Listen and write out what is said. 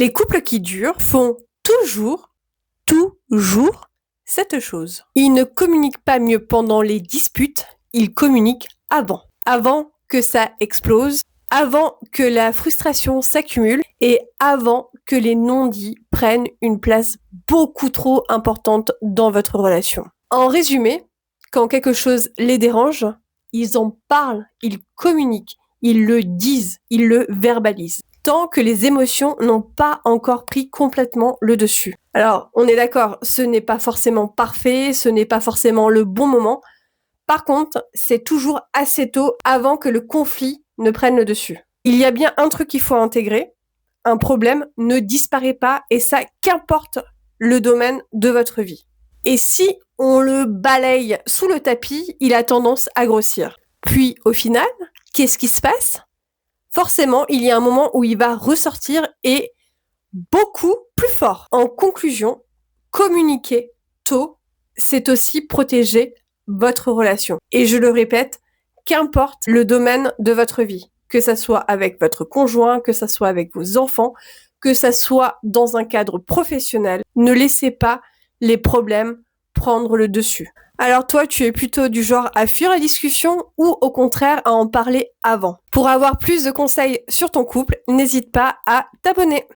Les couples qui durent font toujours cette chose. Ils ne communiquent pas mieux pendant les disputes, ils communiquent avant. Avant que ça explose, avant que la frustration s'accumule et avant que les non-dits prennent une place beaucoup trop importante dans votre relation. En résumé, quand quelque chose les dérange, ils en parlent, ils communiquent, ils le disent, ils le verbalisent. Tant que les émotions n'ont pas encore pris complètement le dessus. Alors, on est d'accord, ce n'est pas forcément parfait, ce n'est pas forcément le bon moment. Par contre, c'est toujours assez tôt avant que le conflit ne prenne le dessus. Il y a bien un truc qu'il faut intégrer. Un problème ne disparaît pas et ça, qu'importe le domaine de votre vie. Et si on le balaye sous le tapis, il a tendance à grossir. Puis, au final, qu'est-ce qui se passe ? Forcément, il y a un moment où il va ressortir et beaucoup plus fort. En conclusion, communiquer tôt, c'est aussi protéger votre relation. Et je le répète, qu'importe le domaine de votre vie, que ça soit avec votre conjoint, que ça soit avec vos enfants, que ça soit dans un cadre professionnel, ne laissez pas les problèmes prendre le dessus. Alors toi, tu es plutôt du genre à fuir la discussion ou au contraire à en parler avant? Pour avoir plus de conseils sur ton couple, n'hésite pas à t'abonner.